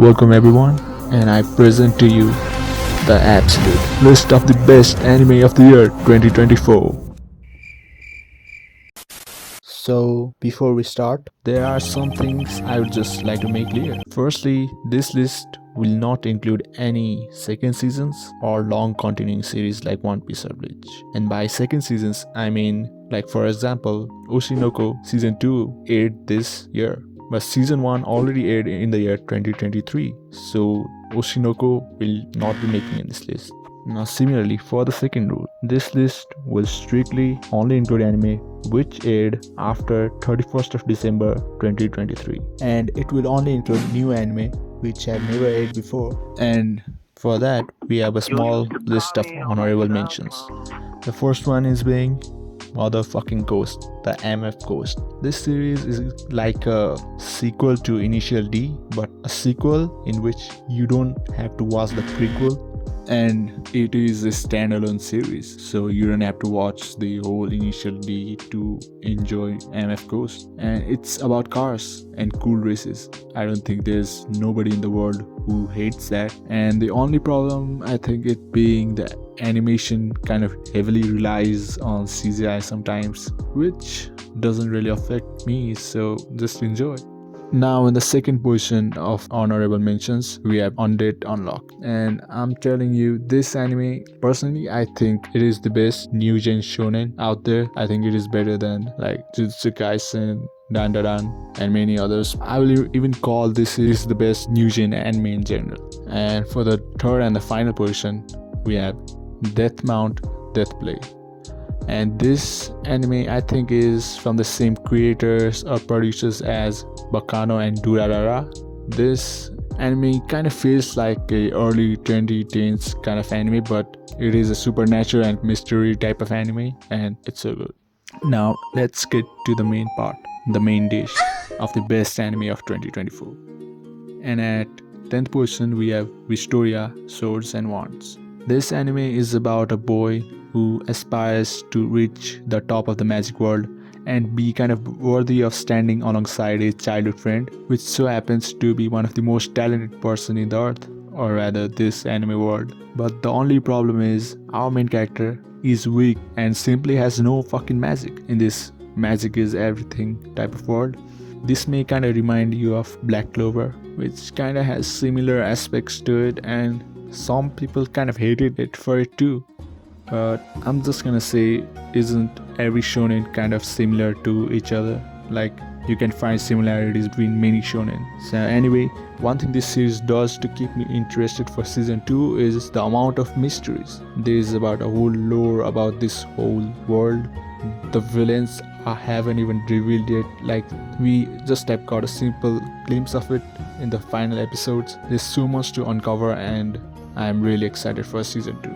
Welcome everyone, and I present to you the absolute list of the best anime of the year 2024. So, before we start, there are some things I would just like to make clear. Firstly, this list will not include any second seasons or long continuing series like One Piece or Bleach. And by second seasons, I mean, like for example, Oshinoko Season 2 aired this year, but Season 1 already aired in the year 2023, so Oshinoko will not be making in this list. Now similarly, for the second rule, this list will strictly only include anime which aired after 31st of December 2023, and it will only include new anime which have never aired before. And for that, we have a small list of honorable mentions. The first one is being Motherfucking Ghost, the MF Ghost. This series is like a sequel to Initial D, but a sequel in which you don't have to watch the prequel, and it is a standalone series, so you don't have to watch the whole Initial D to enjoy MF Ghost. And it's about cars and cool races. I don't think there's nobody in the world who hates that. And the only problem, I think, it being the animation kind of heavily relies on CGI sometimes, which doesn't really affect me, so just enjoy. Now in the second position of honorable mentions, we have Undead Unlock. And I'm telling you, this anime, personally, I think it is the best new gen shonen out there. I think it is better than like Jujutsu Kaisen, Dandadan, and many others. I will even call this is the best new gen anime in general. And for the third and the final position, we have Death Mount Death Play. And this anime, I think, is from the same creators or producers as Bakano and Durarara. This anime kind of feels like a early 2010s kind of anime, but it is a supernatural and mystery type of anime, and it's so good. Now let's get to the main part, the main dish of the best anime of 2024. And at 10th position we have Vistoria Swords and Wands. This anime is about a boy who aspires to reach the top of the magic world and be kind of worthy of standing alongside his childhood friend, which so happens to be one of the most talented person in the earth, or rather this anime world. But the only problem is our main character is weak and simply has no fucking magic in this magic is everything type of world. This may kind of remind you of Black Clover, which kind of has similar aspects to it, and some people kind of hated it for it too. But I'm just gonna say, isn't every shonen kind of similar to each other? Like, you can find similarities between many shonen. So anyway, one thing this series does to keep me interested for season 2 is the amount of mysteries. There is about a whole lore about this whole world. The villains haven't even revealed yet. Like, we just have got a simple glimpse of it in the final episodes. There's so much to uncover, and I'm really excited for season 2.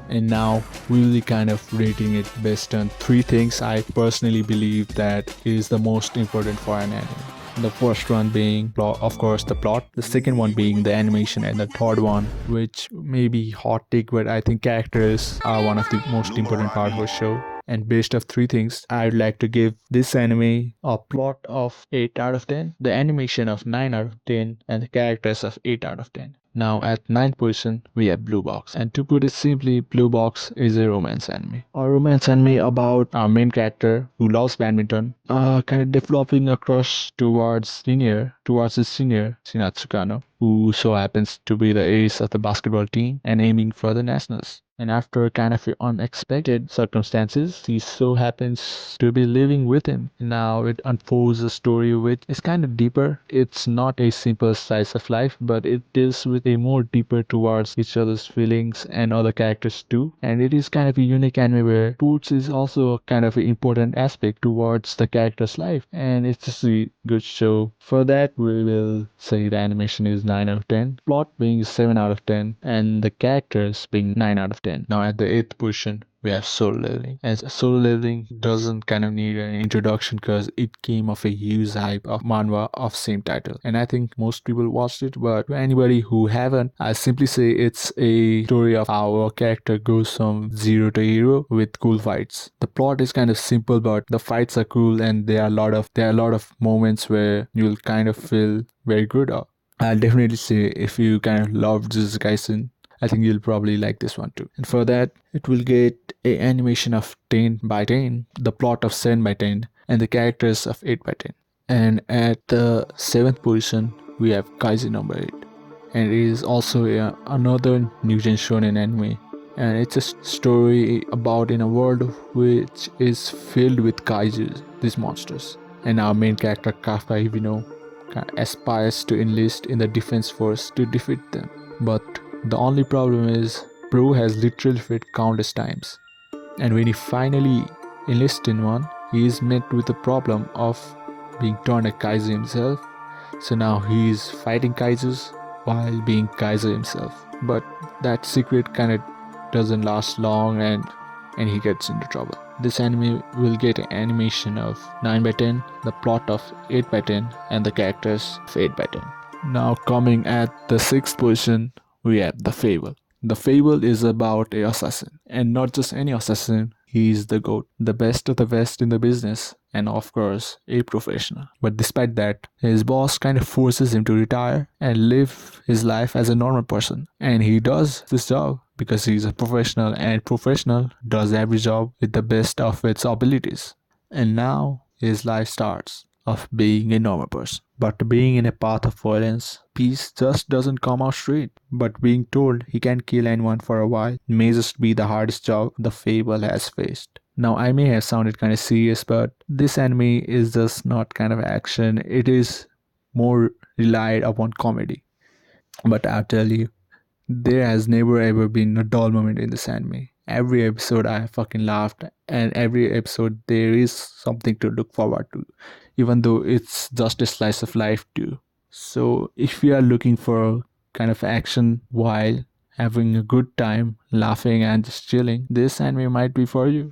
And now we'll be kind of rating it based on 3 things I personally believe that is the most important for an anime. The first one being, of course, the plot. The second one being the animation, and the third one, which may be hot take, but I think characters are one of the most important part of a show. And based of 3 things, I'd like to give this anime a plot of 8 out of 10, the animation of 9 out of 10, and the characters of 8 out of 10. Now at 9th position, we have Blue Box. And to put it simply, Blue Box is a romance anime. A romance anime about our main character who loves badminton, kind of developing a crush towards his senior, Shinatsukano, who so happens to be the ace of the basketball team and aiming for the nationals. And after kind of unexpected circumstances, he so happens to be living with him. Now it unfolds a story which is kind of deeper. It's not a simple slice of life, but it deals with a more deeper towards each other's feelings and other characters too. And it is kind of a unique anime where sports is also a kind of an important aspect towards the character's life. And it's just a good show. For that, we will say the animation is 9 out of 10, plot being 7 out of 10, and the characters being 9 out of 10. Now at the 8th position, we have Solo Leveling. As Solo Leveling doesn't kind of need an introduction because it came of a huge hype of manhwa of same title. And I think most people watched it, but to anybody who haven't, I simply say it's a story of how a character goes from zero to hero with cool fights. The plot is kind of simple, but the fights are cool, and there are a lot of moments where you'll kind of feel very good I'll definitely say if you kind of love Jujutsu Kaisen, I think you'll probably like this one too. And for that, it will get a animation of 10 by 10, the plot of 7 by 10, and the characters of 8 by 10. And at the 7th position, we have Kaisen number 8. And it is also another new gen shonen anime. And it's a story about in a world which is filled with kaijus, these monsters. And our main character Kafka Hibino aspires to enlist in the defense force to defeat them. But the only problem is Bro has literally failed countless times. And when he finally enlists in one, he is met with the problem of being turned a Kaiser himself. So now he is fighting Kaijus while being Kaiser himself. But that secret kind of doesn't last long and he gets into trouble. This anime will get an animation of 9 by 10, the plot of 8 by 10, and the characters of 8 by 10. Now coming at the 6th position, we have The Fable. The Fable is about a assassin, and not just any assassin. He is the GOAT, the best of the best in the business, and of course, a professional. But despite that, his boss kind of forces him to retire and live his life as a normal person. And he does this job because he's a professional, and professional does every job with the best of its abilities. And now his life starts of being a normal person. But being in a path of violence, peace just doesn't come out straight. But being told he can't kill anyone for a while may just be the hardest job the Fable has faced. Now I may have sounded kind of serious, but this anime is just not kind of action. It is more relied upon comedy. But I'll tell you, there has never ever been a dull moment in this anime. Every episode I fucking laughed, and every episode there is something to look forward to, even though it's just a slice of life too. So if you are looking for kind of action while having a good time, laughing and just chilling, this anime might be for you.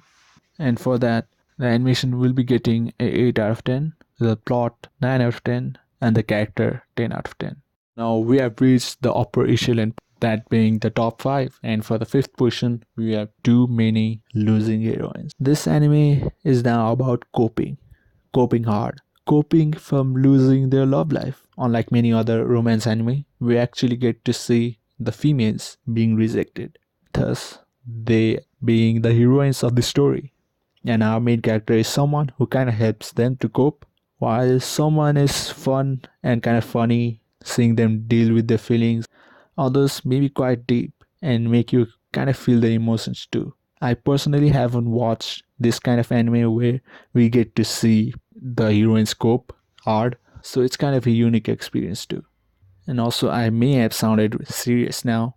And for that, the animation will be getting a 8 out of 10, the plot 9 out of 10, and the character 10 out of 10. Now we have reached the upper echelon, that being the top 5, and for the 5th position we have Too Many Losing Heroines. This anime is now about coping hard, coping from losing their love life. Unlike many other romance anime, we actually get to see the females being rejected, thus they being the heroines of the story. And our main character is someone who kind of helps them to cope, while someone is fun and kind of funny, seeing them deal with their feelings. Others may be quite deep and make you kind of feel the emotions too. I personally haven't watched this kind of anime where we get to see the heroines cope hard, so it's kind of a unique experience too. And also, I may have sounded serious now,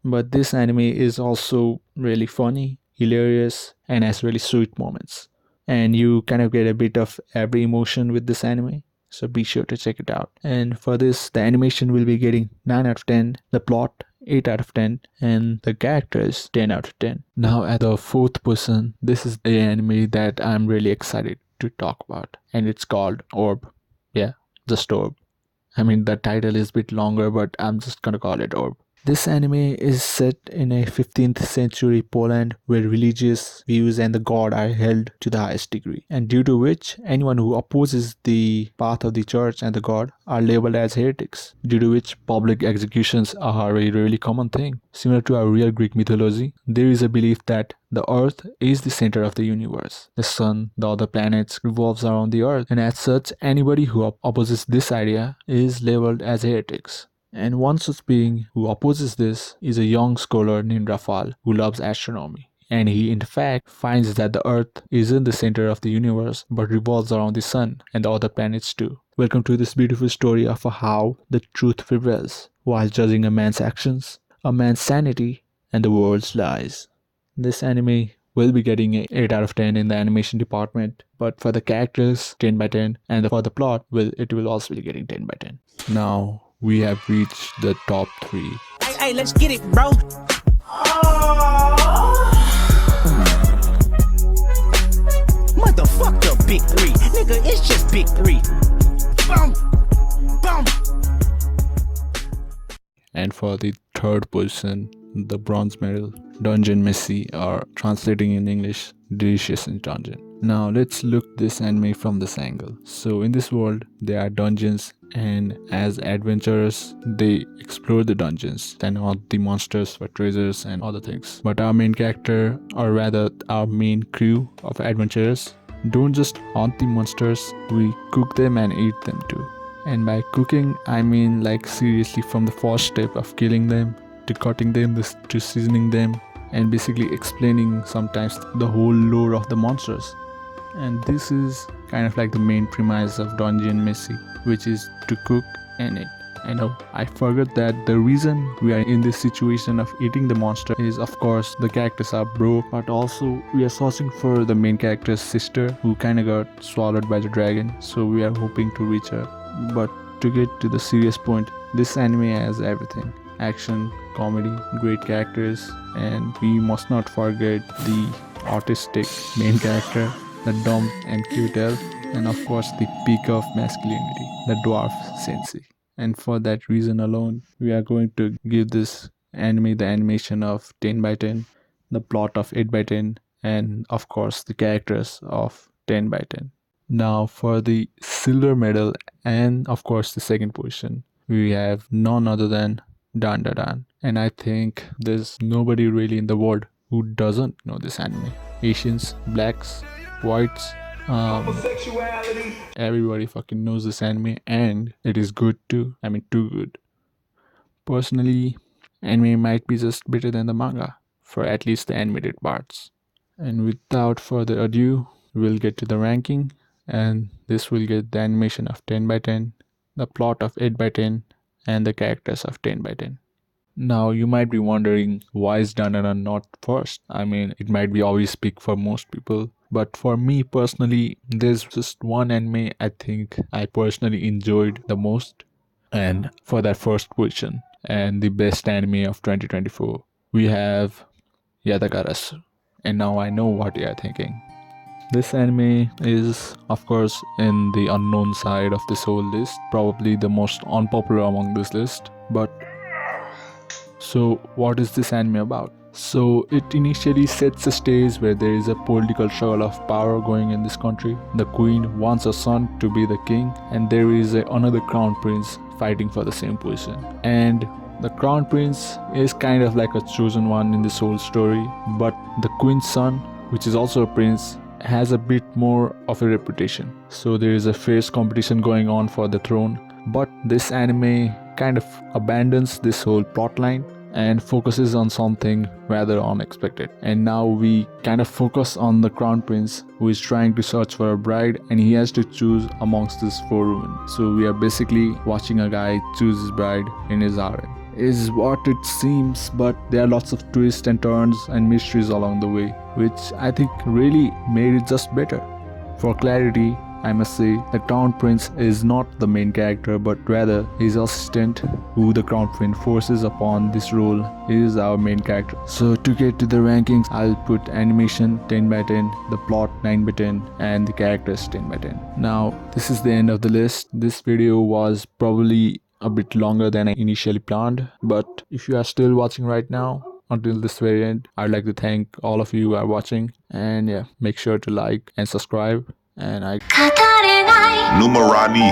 but this anime is also really funny, hilarious, and has really sweet moments. And you kind of get a bit of every emotion with this anime, so be sure to check it out. And for this, the animation will be getting 9 out of 10, the plot 8 out of 10, and the characters 10 out of 10. Now at the 4th position, this is the anime that I'm really excited to talk about, and it's called Orb. Yeah, just Orb. I mean, the title is a bit longer, but I'm just gonna call it Orb. This anime is set in a 15th century Poland where religious views and the god are held to the highest degree, and due to which anyone who opposes the path of the church and the god are labeled as heretics, due to which public executions are a really common thing. Similar to our real Greek mythology, there is a belief that the earth is the center of the universe. The sun, the other planets revolves around the earth, and as such, anybody who opposes this idea is labeled as heretics. And one such being who opposes this is a young scholar named Rafal who loves astronomy. And he in fact finds that the earth isn't the center of the universe but revolves around the sun and the other planets too. Welcome to this beautiful story of how the truth prevails while judging a man's actions, a man's sanity, and the world's lies. This anime will be getting an 8 out of 10 in the animation department, but for the characters 10 by 10, and for the plot it will also be getting 10 by 10. Now we have reached the top 3. Hey, let's get it, bro. Motherfuck the big 3. Nigga, it's just big 3. Boom. Boom. And for the 3rd position, the bronze medal, Dungeon Messi, or translating in English, Delicious in Dungeon. Now let's look this anime from this angle. So in this world there are dungeons, and as adventurers they explore the dungeons and hunt the monsters for treasures and other things. But our main character, or rather our main crew of adventurers, don't just hunt the monsters, we cook them and eat them too. And by cooking I mean like seriously, from the first step of killing them to cutting them to seasoning them, and basically explaining sometimes the whole lore of the monsters. And this is kind of like the main premise of Dungeon Messi, which is to cook and eat. And oh, I forgot that the reason we are in this situation of eating the monster is, of course, the characters are broke, but also we are searching for the main character's sister who kinda got swallowed by the dragon, so we are hoping to reach her. But to get to the serious point, this anime has everything: action, comedy, great characters, and we must not forget the autistic main character, the dumb and cute elf, and of course the peak of masculinity, the dwarf sensei. And for that reason alone, we are going to give this anime the animation of 10 by 10, the plot of 8 by 10, and of course the characters of 10 by 10. Now for the silver medal and of course the second position, we have none other than Dan Da Dan. And I think there's nobody really in the world who doesn't know this anime. Asians, blacks, whites, everybody fucking knows this anime, and it is good too. I mean, too good. Personally, anime might be just better than the manga for at least the animated parts. And without further ado, we'll get to the ranking, and this will get the animation of 10 by 10, the plot of 8 by 10, and the characters of 10 by 10. Now you might be wondering, why is Dan Da Dan not first? I mean, it might be obvious pick for most people, but for me personally, there's just one anime I think I personally enjoyed the most, and for that first position and the best anime of 2024, we have Yatagarasu. And now I know what you are thinking. This anime is, of course, in the unknown side of this whole list, probably the most unpopular among this list. But so what is this anime about? So it initially sets a stage where there is a political struggle of power going in this country. The queen wants her son to be the king, and there is another crown prince fighting for the same position. And the crown prince is kind of like a chosen one in this whole story, but the queen's son, which is also a prince, has a bit more of a reputation. So there is a fierce competition going on for the throne. But this anime kind of abandons this whole plotline and focuses on something rather unexpected. And now we kind of focus on the crown prince, who is trying to search for a bride, and he has to choose amongst these 4 women. So we are basically watching a guy choose his bride in his harem. Is what it seems, but there are lots of twists and turns and mysteries along the way, which I think really made it just better. For clarity, I must say the crown prince is not the main character, but rather his assistant, who the crown prince forces upon this role, is our main character. So to get to the rankings, I'll put animation 10 by 10, the plot 9 by 10, and the characters 10 by 10. Now this is the end of the list. This video was probably a bit longer than I initially planned, but if you are still watching right now until this very end, I'd like to thank all of you who are watching, and yeah, make sure to like and subscribe, and I Numerani.